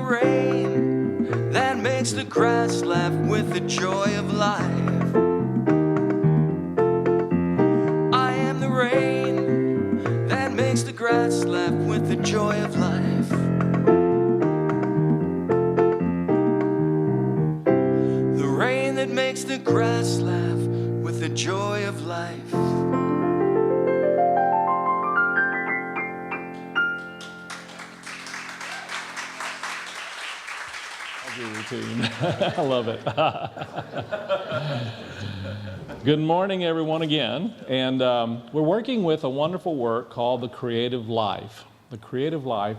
rain that makes the grass laugh with the joy of life. I am the rain that makes the grass laugh with the joy of life. The rain that makes the grass laugh with the joy of life. Routine. I love it. Good morning, everyone, again. And we're working with a wonderful work called The Creative Life. The Creative Life,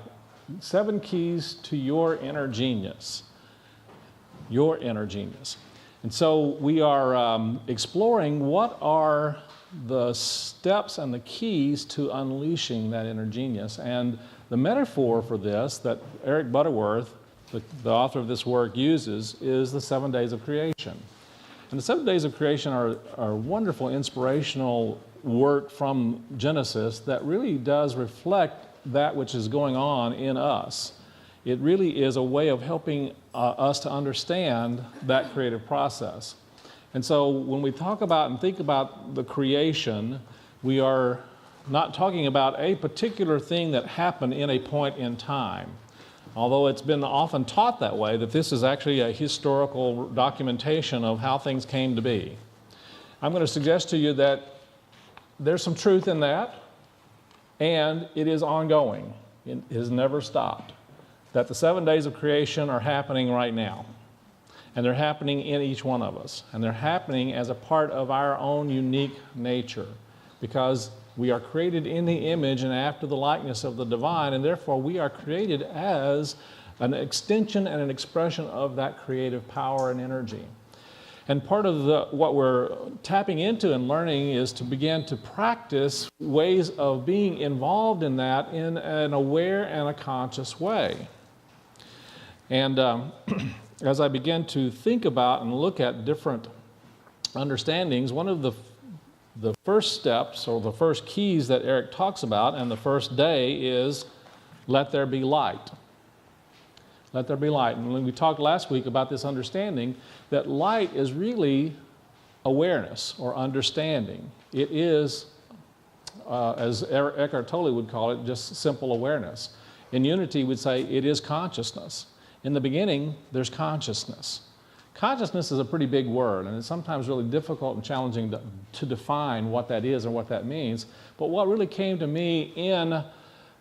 7 keys to your inner genius. Your inner genius. And so we are exploring what are the steps and the keys to unleashing that inner genius. And the metaphor for this that Eric Butterworth, the author of this work, uses is the 7 days of creation. And the 7 days of creation are wonderful inspirational work from Genesis that really does reflect that which is going on in us. It really is a way of helping us to understand that creative process. And so when we talk about and think about the creation, we are not talking about a particular thing that happened in a point in time. Although it's been often taught that way, that this is actually a historical documentation of how things came to be. I'm going to suggest to you that there's some truth in that, and it is ongoing. It has never stopped. That the 7 days of creation are happening right now. And they're happening in each one of us. And they're happening as a part of our own unique nature. Because we are created in the image and after the likeness of the divine, and therefore we are created as an extension and an expression of that creative power and energy. And part of what we're tapping into and learning is to begin to practice ways of being involved in that in an aware and a conscious way. And as I begin to think about and look at different understandings, one of the first steps or the first keys that Eric talks about and the first day is let there be light. Let there be light. And when we talked last week about this understanding that light is really awareness or understanding. It is, as Eckhart Tolle would call it, just simple awareness. In Unity, we'd say it is consciousness. In the beginning, there's consciousness. Consciousness is a pretty big word, and it's sometimes really difficult and challenging to define what that is and what that means. But what really came to me in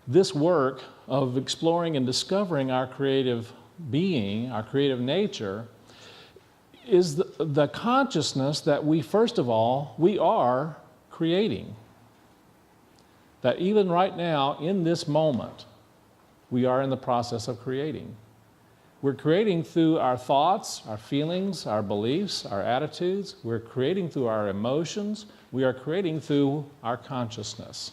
this work of exploring and discovering our creative being, our creative nature, is the consciousness that we, first of all, we are creating. That even right now, in this moment, we are in the process of creating. We're creating through our thoughts, our feelings, our beliefs, our attitudes. We're creating through our emotions. We are creating through our consciousness.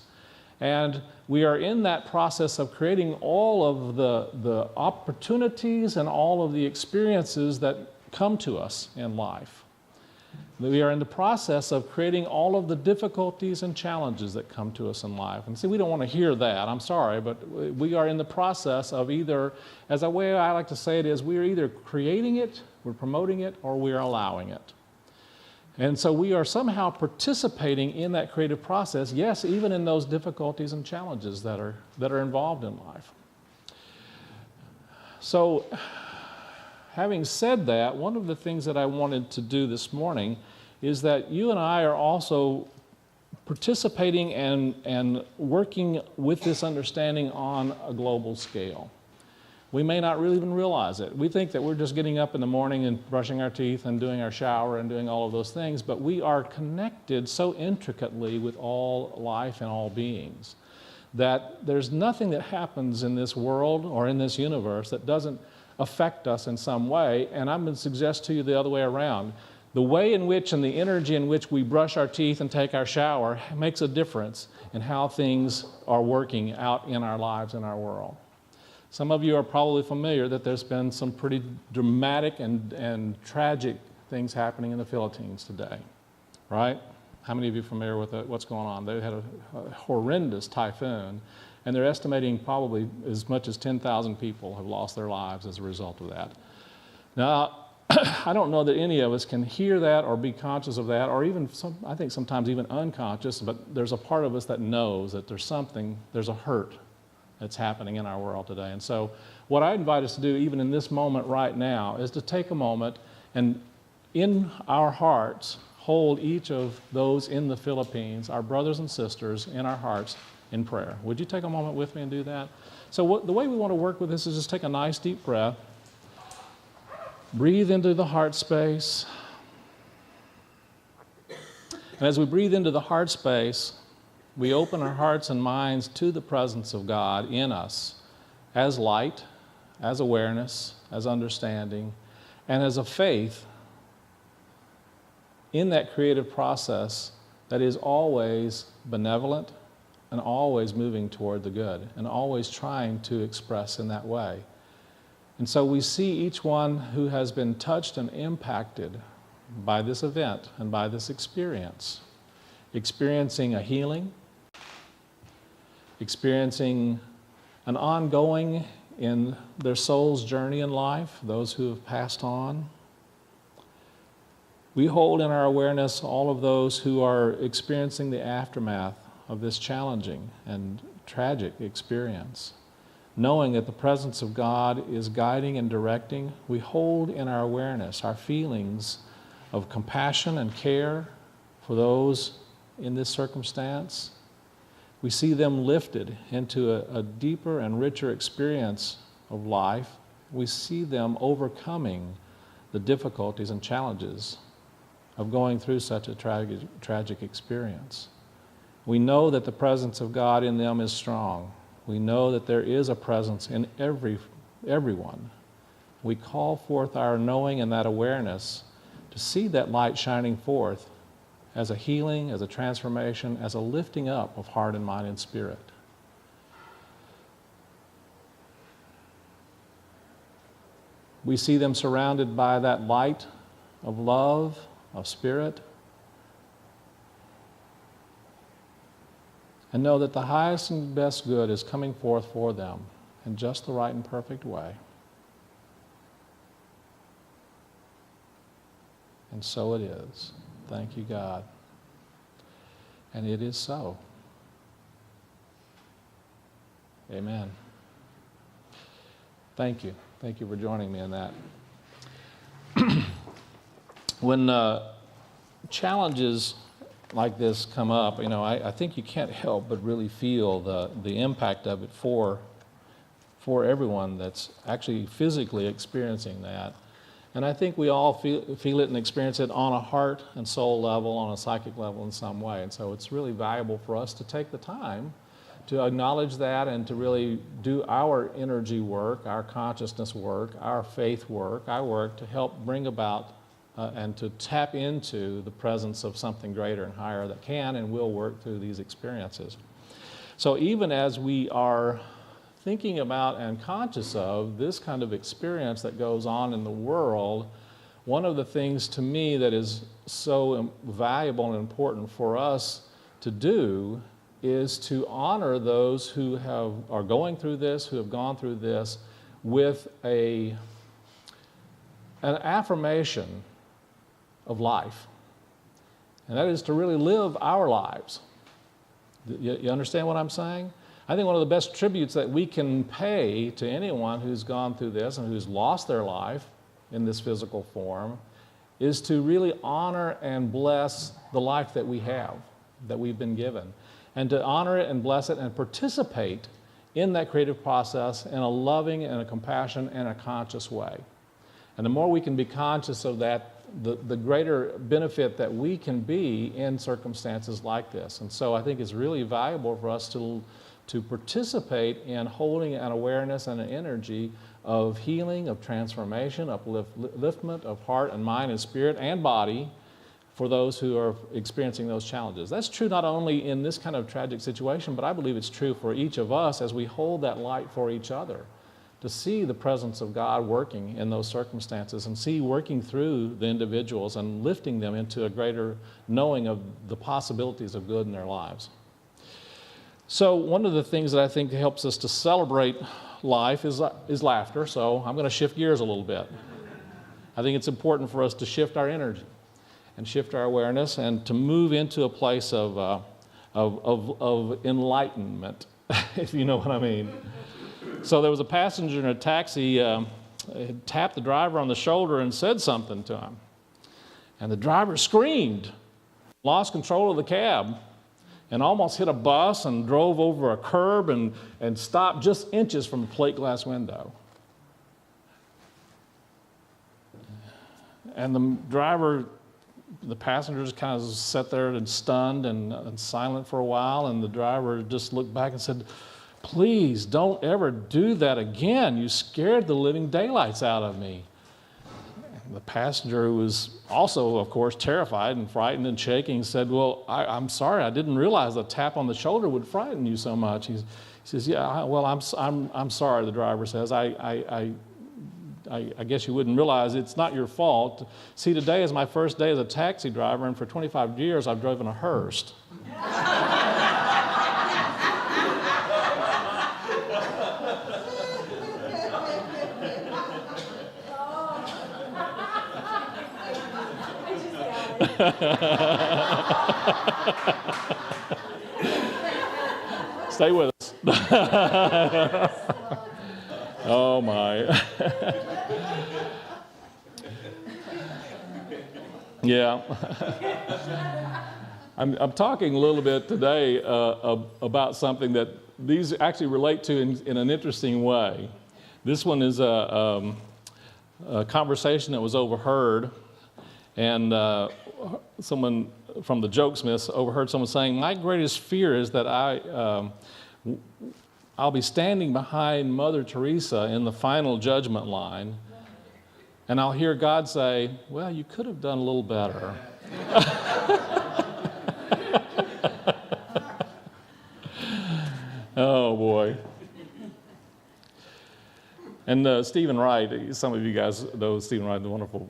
And we are in that process of creating all of the opportunities and all of the experiences that come to us in life. We are in the process of creating all of the difficulties and challenges that come to us in life. And see, we don't want to hear that, I'm sorry, but we are in the process of either, as a way I like to say it is, we are either creating it, we're promoting it, or we are allowing it. And so we are somehow participating in that creative process, yes, even in those difficulties and challenges that are involved in life. So, having said that, one of the things that I wanted to do this morning is that you and I are also participating and working with this understanding on a global scale. We may not really even realize it. We think that we're just getting up in the morning and brushing our teeth and doing our shower and doing all of those things, but we are connected so intricately with all life and all beings that there's nothing that happens in this world or in this universe that doesn't affect us in some way, and I'm going to suggest to you the other way around. The way in which and the energy in which we brush our teeth and take our shower makes a difference in how things are working out in our lives and our world. Some of you are probably familiar that there's been some pretty dramatic and tragic things happening in the Philippines today, right? How many of you are familiar with what's going on? They had a horrendous typhoon, And they're estimating probably as much as 10,000 people have lost their lives as a result of that. Now, I don't know that any of us can hear that or be conscious of that, or even, I think sometimes even unconscious, but there's a part of us that knows that there's a hurt that's happening in our world today. And so what I invite us to do, even in this moment right now, is to take a moment and in our hearts, hold each of those in the Philippines, our brothers and sisters, in our hearts in prayer. Would you take a moment with me and do that? So the way we want to work with this is just take a nice deep breath. Breathe into the heart space. And as we breathe into the heart space, we open our hearts and minds to the presence of God in us as light, as awareness, as understanding, and as a faith in that creative process that is always benevolent and always moving toward the good and always trying to express in that way. And so we see each one who has been touched and impacted by this event and by this experience, experiencing a healing, experiencing an ongoing in their soul's journey in life, those who have passed on. We hold in our awareness all of those who are experiencing the aftermath of this challenging and tragic experience. Knowing that the presence of God is guiding and directing, we hold in our awareness our feelings of compassion and care for those in this circumstance. We see them lifted into a deeper and richer experience of life. We see them overcoming the difficulties and challenges of going through such a tragic experience. We know that the presence of God in them is strong. We know that there is a presence in everyone. We call forth our knowing and that awareness to see that light shining forth as a healing, as a transformation, as a lifting up of heart and mind and spirit. We see them surrounded by that light of love, of spirit, and know that the highest and best good is coming forth for them in just the right and perfect way. And so it is. Thank you, God. And it is so. Amen. Thank you. Thank you for joining me in that. When challenges like this come up, I think you can't help but really feel the impact of it for everyone that's actually physically experiencing that. And I think we all feel it and experience it on a heart and soul level, on a psychic level in some way. And so it's really valuable for us to take the time to acknowledge that and to really do our energy work, our consciousness work, our faith work, our work to help bring about and to tap into the presence of something greater and higher that can and will work through these experiences. So even as we are thinking about and conscious of this kind of experience that goes on in the world, one of the things to me that is so valuable and important for us to do is to honor those who are going through this, who have gone through this, with an affirmation of life. And that is to really live our lives. You understand what I'm saying? I think one of the best tributes that we can pay to anyone who's gone through this and who's lost their life in this physical form is to really honor and bless the life that we have, that we've been given, and to honor it and bless it and participate in that creative process in a loving and a compassion and a conscious way. And the more we can be conscious of that, the greater benefit that we can be in circumstances like this. And so I think it's really valuable for us to participate in holding an awareness and an energy of healing, of transformation, upliftment of heart and mind and spirit and body for those who are experiencing those challenges. That's true not only in this kind of tragic situation, but I believe it's true for each of us as we hold that light for each other, to see the presence of God working in those circumstances and see working through the individuals and lifting them into a greater knowing of the possibilities of good in their lives. So one of the things that I think helps us to celebrate life is laughter. So I'm going to shift gears a little bit. I think it's important for us to shift our energy and shift our awareness and to move into a place of enlightenment, if you know what I mean. So there was a passenger in a taxi had tapped the driver on the shoulder and said something to him. And the driver screamed, lost control of the cab, and almost hit a bus and drove over a curb and stopped just inches from the plate glass window. And the passengers kind of sat there and stunned and silent for a while, and the driver just looked back and said, "Please don't ever do that again. You scared the living daylights out of me." And the passenger, who was also, of course, terrified and frightened and shaking, said, "Well, I'm sorry. I didn't realize a tap on the shoulder would frighten you so much." He says, "Yeah, well, I'm sorry," the driver says. I guess you wouldn't realize it's not your fault. See, today is my first day as a taxi driver, and for 25 years I've driven a Hearst." Stay with us. Oh my. Yeah. I'm talking a little bit today about something that these actually relate to in an interesting way. This one is a conversation that was overheard, and someone from the Jokesmiths overheard someone saying, "My greatest fear is that I'll be standing behind Mother Teresa in the final judgment line, and I'll hear God say, 'Well, you could have done a little better.'" Oh boy. And Stephen Wright, some of you guys know Stephen Wright, the wonderful.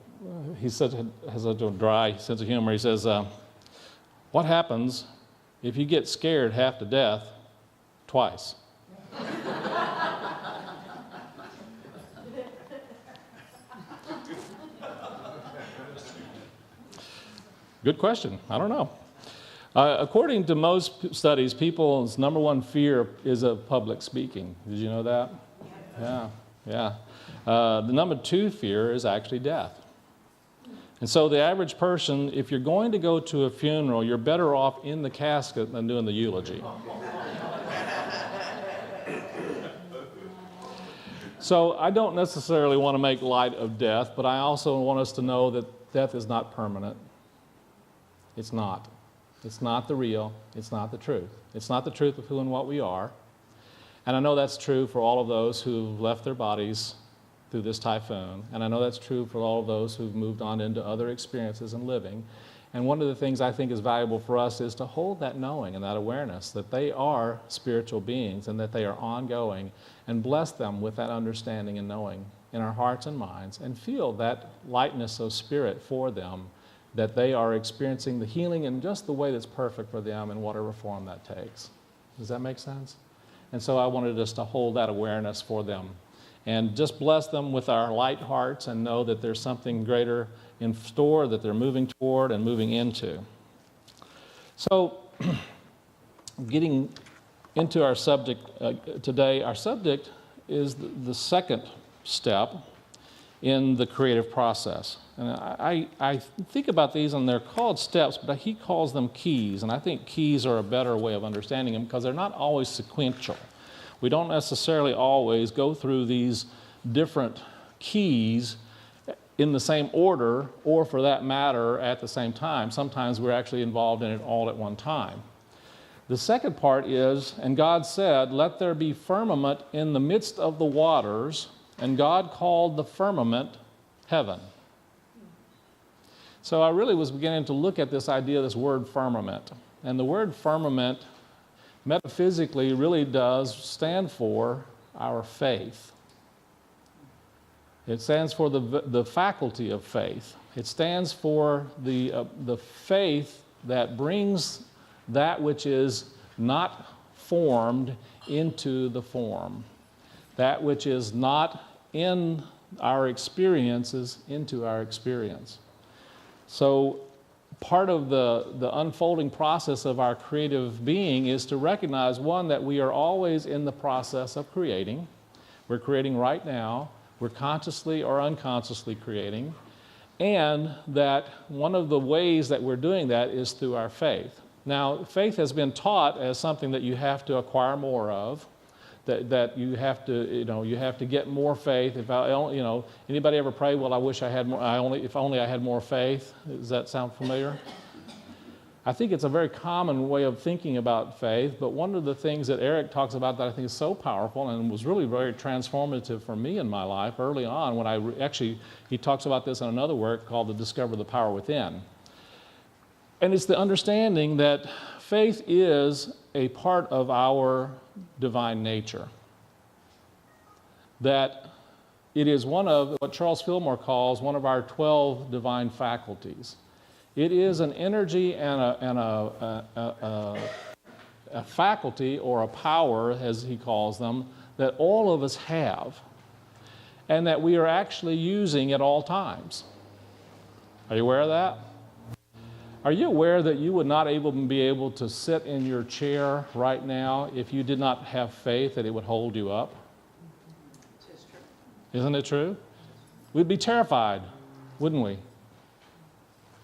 He has such a dry sense of humor. He says, "What happens if you get scared half to death twice?" Good question. I don't know. According to most studies, people's number one fear is of public speaking. Did you know that? Yeah. The number two fear is actually death. And so the average person, if you're going to go to a funeral, you're better off in the casket than doing the eulogy. So I don't necessarily want to make light of death, but I also want us to know that death is not permanent. It's not. It's not the real. It's not the truth. It's not the truth of who and what we are. And I know that's true for all of those who've left their bodies through this typhoon. And I know that's true for all of those who've moved on into other experiences and living. And one of the things I think is valuable for us is to hold that knowing and that awareness that they are spiritual beings and that they are ongoing, and bless them with that understanding and knowing in our hearts and minds, and feel that lightness of spirit for them, that they are experiencing the healing in just the way that's perfect for them in whatever form that takes. Does that make sense? And so I wanted us to hold that awareness for them and just bless them with our light hearts and know that there's something greater in store that they're moving toward and moving into. So getting into our subject today, our subject is the second step in the creative process. And I think about these, and they're called steps, but he calls them keys. And I think keys are a better way of understanding them because they're not always sequential. We don't necessarily always go through these different keys in the same order, or for that matter, at the same time. Sometimes we're actually involved in it all at one time. The second part is, and God said, "Let there be firmament in the midst of the waters," and God called the firmament heaven. So I really was beginning to look at this idea, this word firmament. And the word firmament, metaphysically, really does stand for our faith. It stands for the faculty of faith. It stands for the faith that brings that which is not formed into the form. That which is not in our experiences into our experience. So part of the unfolding process of our creative being is to recognize, one, that we are always in the process of creating. We're creating right now. We're consciously or unconsciously creating. And that one of the ways that we're doing that is through our faith. Now, faith has been taught as something that you have to acquire more of, that you have to get more faith. Anybody ever pray, well, I wish I had more, if only I had more faith? Does that sound familiar? I think it's a very common way of thinking about faith, but one of the things that Eric talks about that I think is so powerful and was really very transformative for me in my life early on when he talks about this in another work called The Discover the Power Within. And it's the understanding that faith is a part of our divine nature. That it is one of what Charles Fillmore calls one of our 12 divine faculties. It is an energy and a faculty or a power, as he calls them, that all of us have, and that we are actually using at all times. Are you aware of that? Are you aware that you would not be able to sit in your chair right now if you did not have faith that it would hold you up? Isn't it true? We'd be terrified, wouldn't we?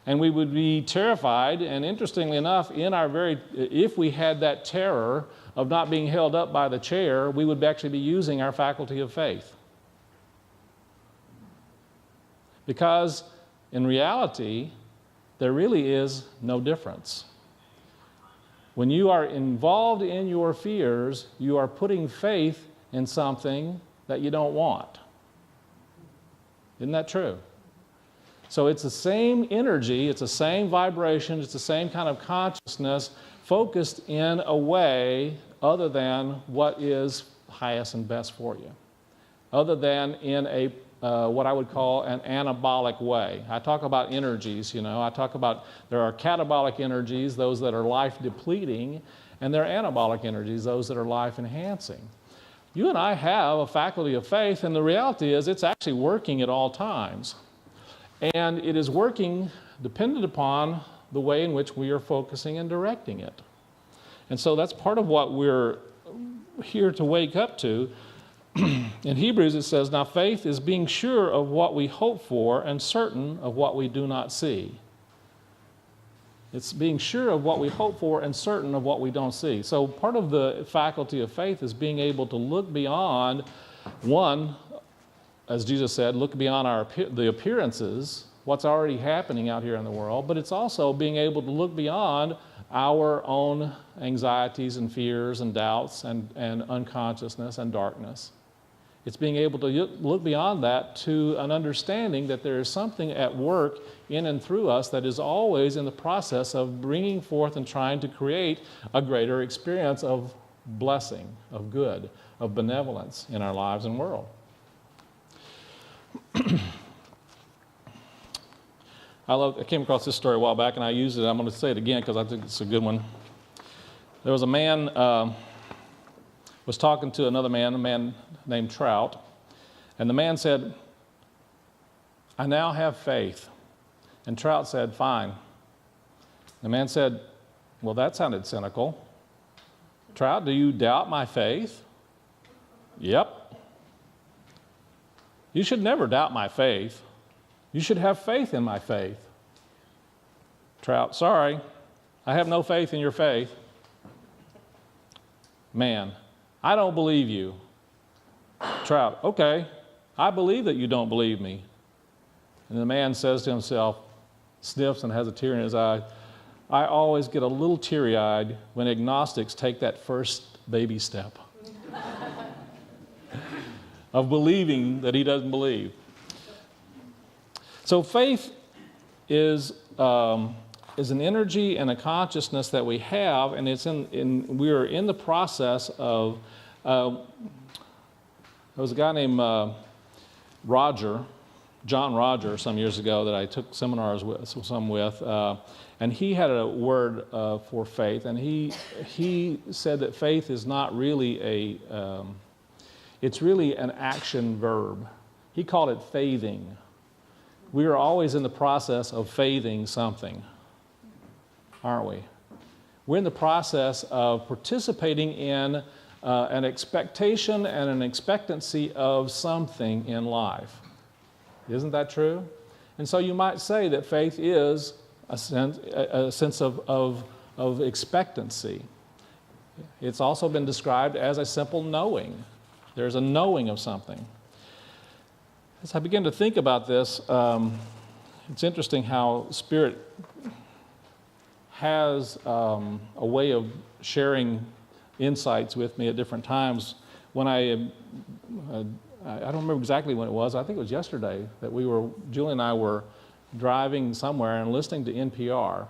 And we would be terrified, and interestingly enough, if we had that terror of not being held up by the chair, we would actually be using our faculty of faith. Because in reality, there really is no difference. When you are involved in your fears, you are putting faith in something that you don't want. Isn't that true? So it's the same energy, it's the same vibration, it's the same kind of consciousness focused in a way other than what is highest and best for you, other than in a what I would call an anabolic way. I talk about energies, I talk about there are catabolic energies, those that are life depleting, and there are anabolic energies, those that are life enhancing. You and I have a faculty of faith, and the reality is it's actually working at all times. And it is working dependent upon the way in which we are focusing and directing it. And so that's part of what we're here to wake up to. In Hebrews it says, now faith is being sure of what we hope for and certain of what we do not see. It's being sure of what we hope for and certain of what we don't see. So part of the faculty of faith is being able to look beyond, one, as Jesus said, look beyond the appearances, what's already happening out here in the world, but it's also being able to look beyond our own anxieties and fears and doubts and unconsciousness and darkness. It's being able to look beyond that to an understanding that there is something at work in and through us that is always in the process of bringing forth and trying to create a greater experience of blessing, of good, of benevolence in our lives and world. I came across this story a while back, and I used it. I'm going to say it again because I think it's a good one. There was a man was talking to another man, a man named Trout, and the man said, I now have faith. And Trout said, fine. The man said, well, that sounded cynical. Trout, do you doubt my faith? Yep. You should never doubt my faith. You should have faith in my faith. Trout, sorry, I have no faith in your faith. Man, I don't believe you. Trout, okay, I believe that you don't believe me. And the man says to himself, sniffs and has a tear in his eye, I always get a little teary-eyed when agnostics take that first baby step of believing that he doesn't believe. So faith is an energy and a consciousness that we have, and we are in the process of. There was a guy named Roger John Rogers some years ago that I took seminars with, and he had a word for faith, and he said that faith is not really it's really an action verb. He called it faithing. We are always in the process of faithing something, aren't we? We're in the process of participating in an expectation and an expectancy of something in life. Isn't that true? And so you might say that faith is a sense of expectancy. It's also been described as a simple knowing. There's a knowing of something. As I begin to think about this, it's interesting how Spirit has a way of sharing insights with me at different times. When I don't remember exactly when it was. I think it was yesterday that Julie and I were driving somewhere and listening to NPR.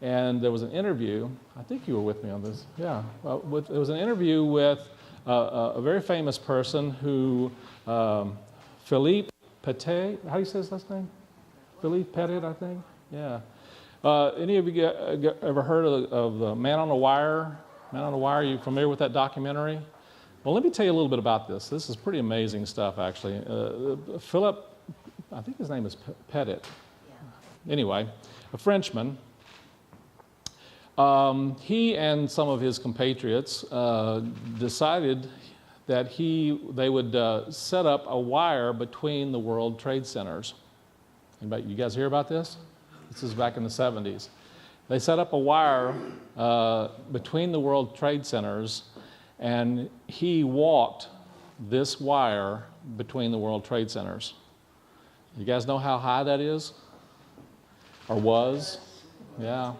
And there was an interview. I think you were with me on this. Yeah. There was an interview with a very famous person who, Philippe Petit. How do you say his last name? Philippe Petit, I think. Yeah. Any of you ever heard of the Man on a Wire? Man on a Wire, are you familiar with that documentary? Well, let me tell you a little bit about this. This is pretty amazing stuff, actually. Philip, I think his name is Petit. Yeah. Anyway, a Frenchman. He and some of his compatriots decided that they would set up a wire between the World Trade Centers. You guys hear about this? This is back in the 70s. They set up a wire between the World Trade Centers, and he walked this wire between the World Trade Centers. You guys know how high that is? Or was? Yeah.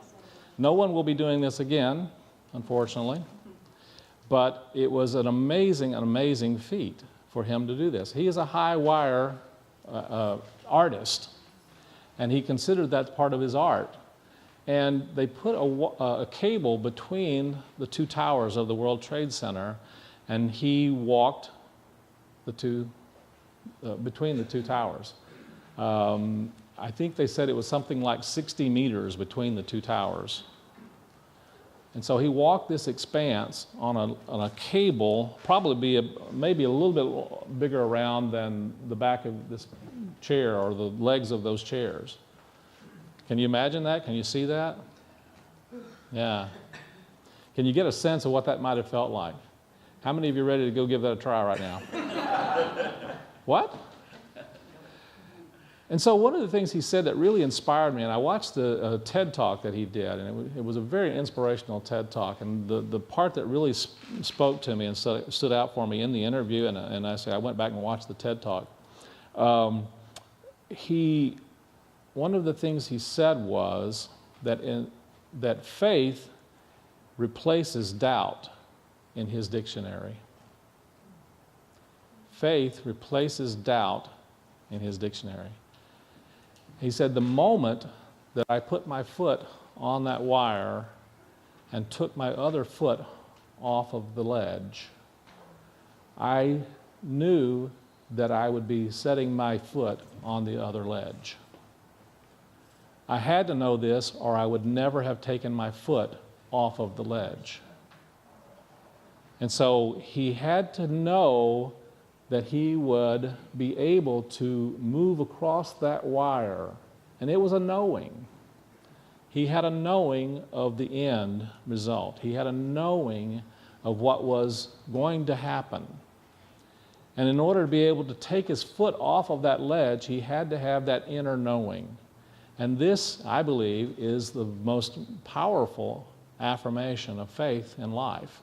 No one will be doing this again, unfortunately. But it was an amazing feat for him to do this. He is a high wire artist, and he considered that part of his art. And they put a cable between the two towers of the World Trade Center, and he walked between the two towers. I think they said it was something like 60 meters between the two towers. And so he walked this expanse on a cable, probably maybe a little bit bigger around than the back of this chair or the legs of those chairs. Can you imagine that? Can you see that? Yeah. Can you get a sense of what that might have felt like? How many of you are ready to go give that a try right now? What? And so one of the things he said that really inspired me, and I watched the TED Talk that he did, and it was a very inspirational TED Talk, and the part that really spoke to me and stood out for me in the interview, and I went back and watched the TED Talk. One of the things he said was that faith replaces doubt in his dictionary. Faith replaces doubt in his dictionary. He said, the moment that I put my foot on that wire and took my other foot off of the ledge, I knew that I would be setting my foot on the other ledge. I had to know this, or I would never have taken my foot off of the ledge. And so he had to know that he would be able to move across that wire. And it was a knowing. He had a knowing of the end result. He had a knowing of what was going to happen. And in order to be able to take his foot off of that ledge, he had to have that inner knowing. And this, I believe, is the most powerful affirmation of faith in life.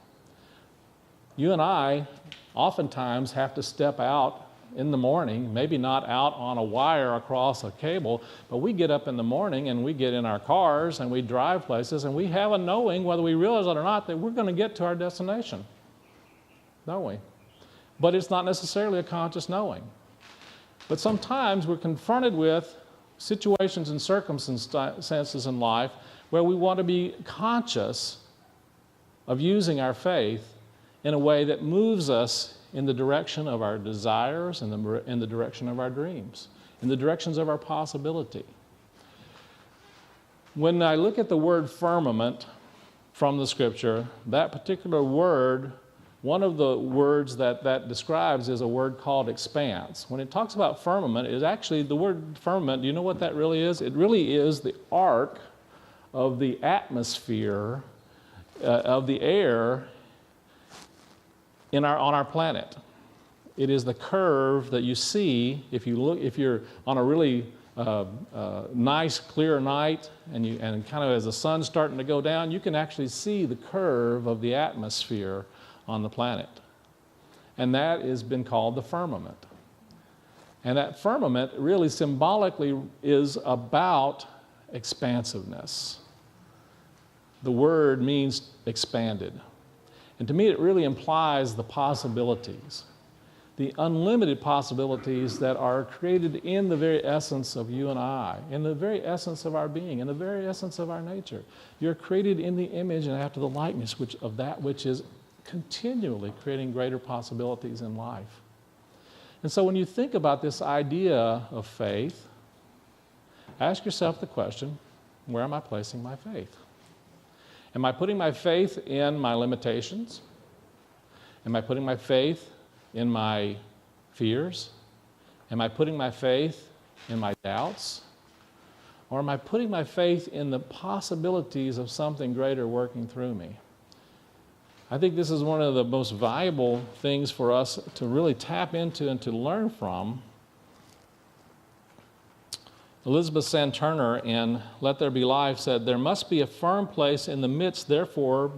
You and I oftentimes have to step out in the morning, maybe not out on a wire across a cable, but we get up in the morning and we get in our cars and we drive places and we have a knowing, whether we realize it or not, that we're going to get to our destination, don't we? But it's not necessarily a conscious knowing. But sometimes we're confronted with situations and circumstances in life where we want to be conscious of using our faith in a way that moves us in the direction of our desires and in the direction of our dreams. in the directions of our possibility. When I look at the word firmament from the scripture, that particular word, one of the words that describes is a word called expanse. When it talks about firmament, it's actually the word firmament. Do you know what that really is? It really is the arc of the atmosphere of the air on our planet. It is the curve that you see if you're on a really nice clear night and kind of as the sun's starting to go down, you can actually see the curve of the atmosphere on the planet. And that has been called the firmament. And that firmament really symbolically is about expansiveness. The word means expanded. And to me, it really implies the possibilities, the unlimited possibilities that are created in the very essence of you and I, in the very essence of our being, in the very essence of our nature. You're created in the image and after the likeness of that which is continually creating greater possibilities in life. And so when you think about this idea of faith, ask yourself the question, where am I placing my faith? Am I putting my faith in my limitations? Am I putting my faith in my fears? Am I putting my faith in my doubts? Or am I putting my faith in the possibilities of something greater working through me? I think this is one of the most valuable things for us to really tap into and to learn from. Elizabeth Santurner in Let There Be Life said, "There must be a firm place in the midst, therefore,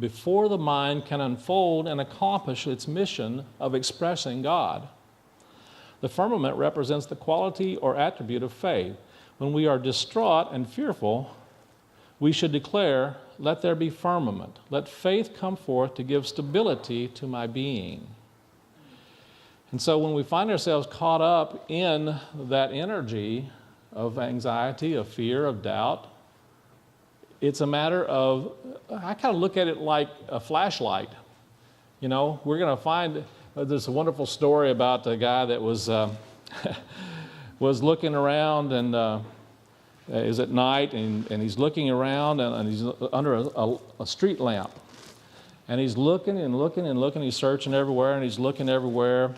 before the mind can unfold and accomplish its mission of expressing God. The firmament represents the quality or attribute of faith. When we are distraught and fearful, we should declare, 'Let there be firmament. Let faith come forth to give stability to my being.'" And so when we find ourselves caught up in that energy of anxiety, of fear, of doubt, it's a matter of, I kind of look at it like a flashlight. You know, we're going to find, there's a wonderful story about a guy that was was looking around and is at night and he's looking around and he's under a street lamp. And he's looking and looking and looking, he's searching everywhere and he's looking everywhere.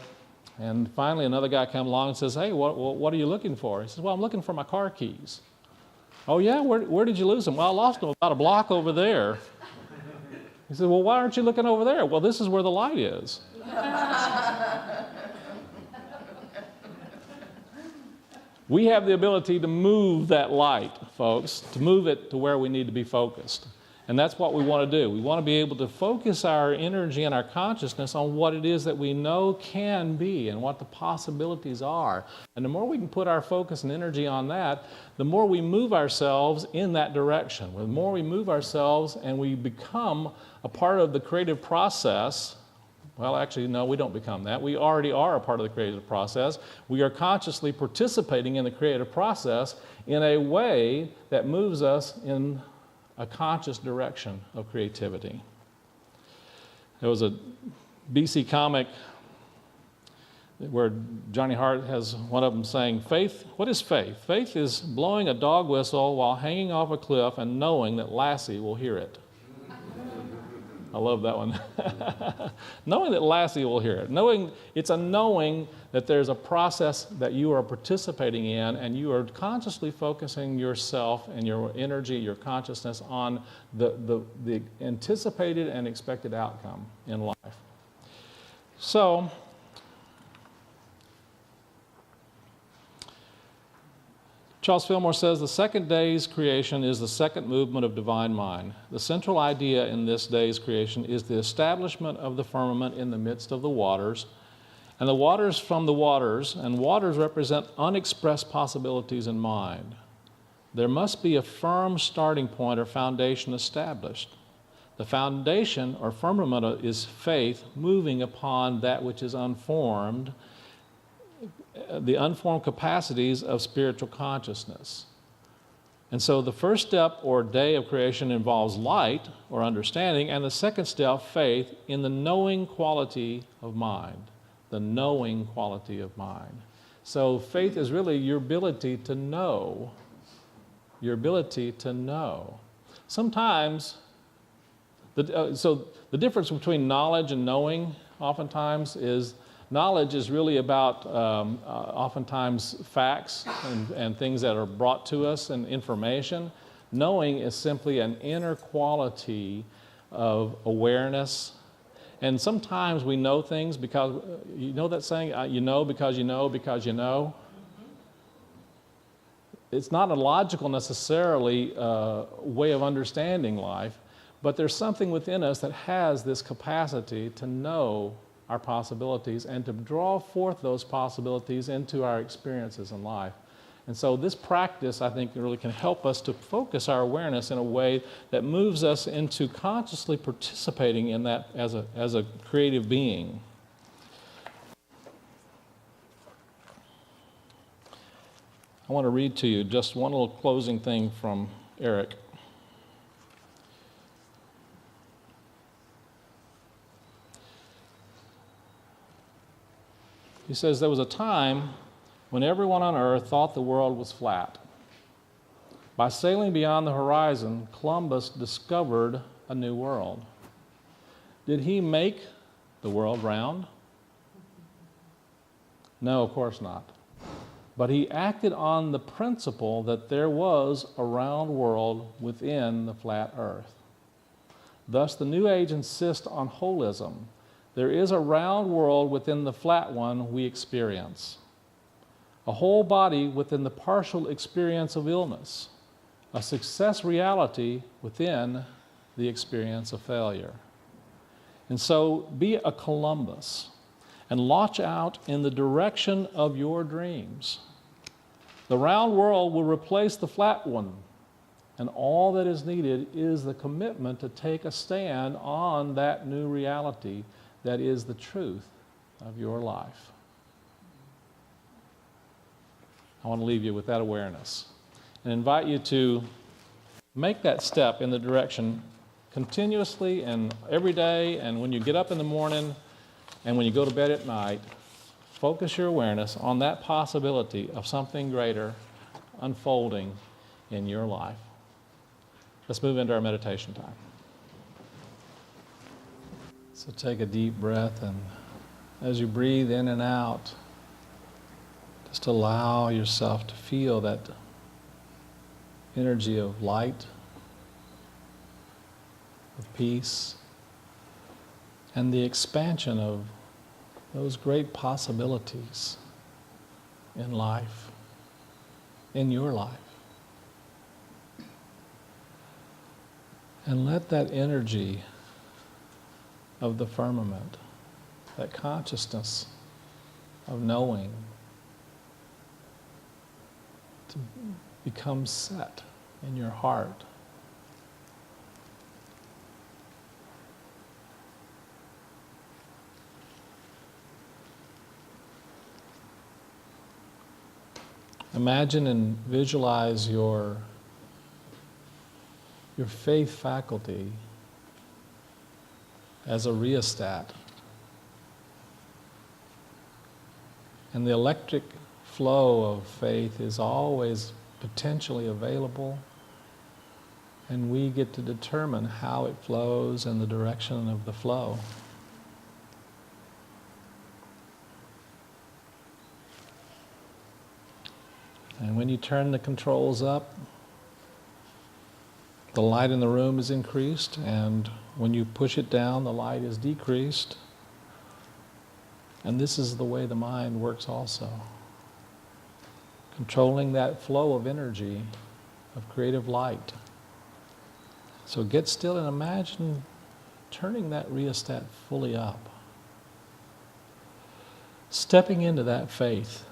And finally another guy comes along and says, "Hey, what are you looking for?" He says, "Well, I'm looking for my car keys." "Oh yeah, where did you lose them?" "Well, I lost them about a block over there." He said, "Well, why aren't you looking over there?" "Well, this is where the light is." We have the ability to move that light, folks, to move it to where we need to be focused. And that's what we want to do. We want to be able to focus our energy and our consciousness on what it is that we know can be and what the possibilities are. And the more we can put our focus and energy on that, the more we move ourselves in that direction. The more we move ourselves and we become a part of the creative process. Well, actually, no, we don't become that. We already are a part of the creative process. We are consciously participating in the creative process in a way that moves us in a conscious direction of creativity. There was a BC comic where Johnny Hart has one of them saying, "Faith, what is faith? Faith is blowing a dog whistle while hanging off a cliff and knowing that Lassie will hear it." I love that one. Knowing that Lassie will hear it. It's a knowing that there's a process that you are participating in and you are consciously focusing yourself and your energy, your consciousness on the anticipated and expected outcome in life. So, Charles Fillmore says, "The second day's creation is the second movement of divine mind. The central idea in this day's creation is the establishment of the firmament in the midst of the waters, and the waters from the waters, and waters represent unexpressed possibilities in mind. There must be a firm starting point or foundation established. The foundation or firmament is faith moving upon that which is unformed, the unformed capacities of spiritual consciousness." And so the first step or day of creation involves light or understanding, and the second step, faith, in the knowing quality of mind. The knowing quality of mind. So faith is really your ability to know. Your ability to know. Sometimes, so the difference between knowledge and knowing oftentimes is knowledge is really about oftentimes facts and things that are brought to us and information. Knowing is simply an inner quality of awareness. And sometimes we know things because, you know that saying, you know because you know because you know? It's not a logical necessarily way of understanding life, but there's something within us that has this capacity to know our possibilities and to draw forth those possibilities into our experiences in life. And so this practice, I think, really can help us to focus our awareness in a way that moves us into consciously participating in that as a creative being. I want to read to you just one little closing thing from Eric. He says, there was a time when everyone on earth thought the world was flat. By sailing beyond the horizon, Columbus discovered a new world. Did he make the world round? No, of course not. But he acted on the principle that there was a round world within the flat earth. Thus, the New Age insists on holism. There is a round world within the flat one we experience. A whole body within the partial experience of illness. A success reality within the experience of failure. And so, be a Columbus and launch out in the direction of your dreams. The round world will replace the flat one, and all that is needed is the commitment to take a stand on that new reality that is the truth of your life. I want to leave you with that awareness and invite you to make that step in the direction continuously and every day, and when you get up in the morning and when you go to bed at night, focus your awareness on that possibility of something greater unfolding in your life. Let's move into our meditation time. So take a deep breath, and as you breathe in and out, just allow yourself to feel that energy of light, of peace, and the expansion of those great possibilities in life, in your life. And let that energy of the firmament, that consciousness of knowing, to become set in your heart. Imagine and visualize your faith faculty as a rheostat. And the electric flow of faith is always potentially available, and we get to determine how it flows and the direction of the flow. And when you turn the controls up, the light in the room is increased, and when you push it down, the light is decreased. And this is the way the mind works also. Controlling that flow of energy, of creative light. So get still and imagine turning that rheostat fully up. Stepping into that faith.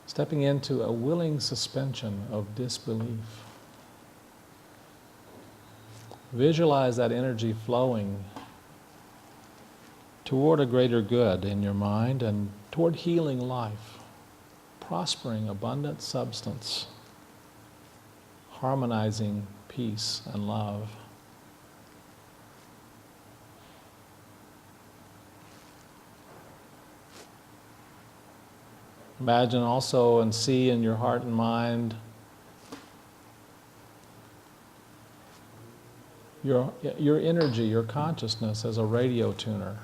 Stepping into a willing suspension of disbelief. Visualize that energy flowing toward a greater good in your mind and toward healing life, prospering abundant substance, harmonizing peace and love. Imagine also and see in your heart and mind your energy, your consciousness as a radio tuner,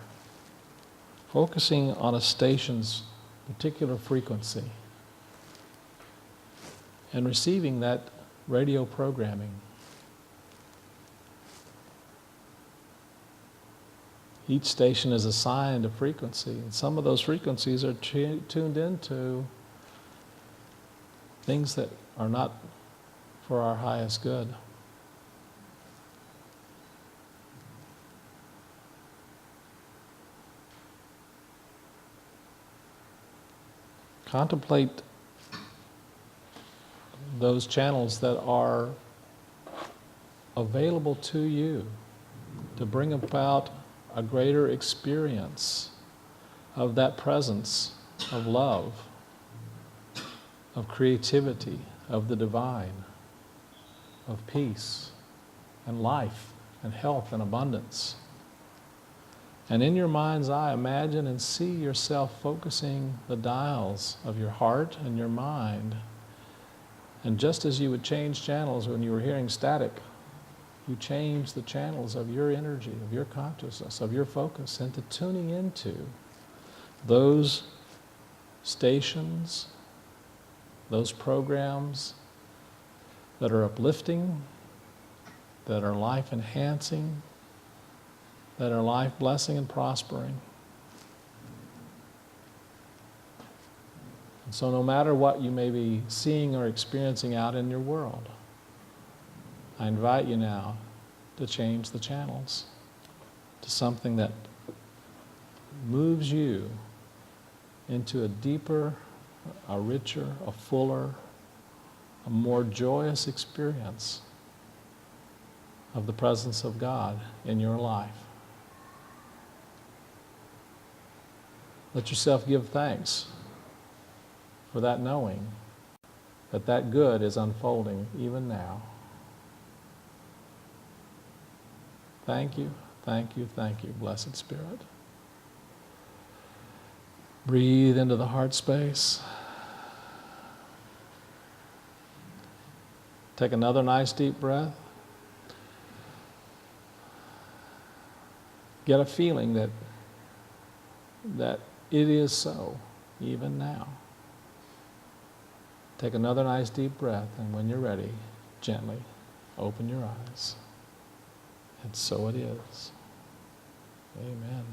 focusing on a station's particular frequency and receiving that radio programming. Each station is assigned a frequency, and some of those frequencies are tuned into things that are not for our highest good. Contemplate those channels that are available to you to bring about a greater experience of that presence of love, of creativity, of the divine, of peace and life and health and abundance. And in your mind's eye, imagine and see yourself focusing the dials of your heart and your mind. And just as you would change channels when you were hearing static, you change the channels of your energy, of your consciousness, of your focus into tuning into those stations, those programs that are uplifting, that are life enhancing, that are life blessing and prospering. And so no matter what you may be seeing or experiencing out in your world, I invite you now to change the channels to something that moves you into a deeper, a richer, a fuller, a more joyous experience of the presence of God in your life. Let yourself give thanks for that knowing that that good is unfolding even now. Thank you, thank you, thank you, Blessed Spirit. Breathe into the heart space. Take another nice deep breath. Get a feeling that it is so, even now. Take another nice deep breath, and when you're ready, gently open your eyes. And so it is. Amen.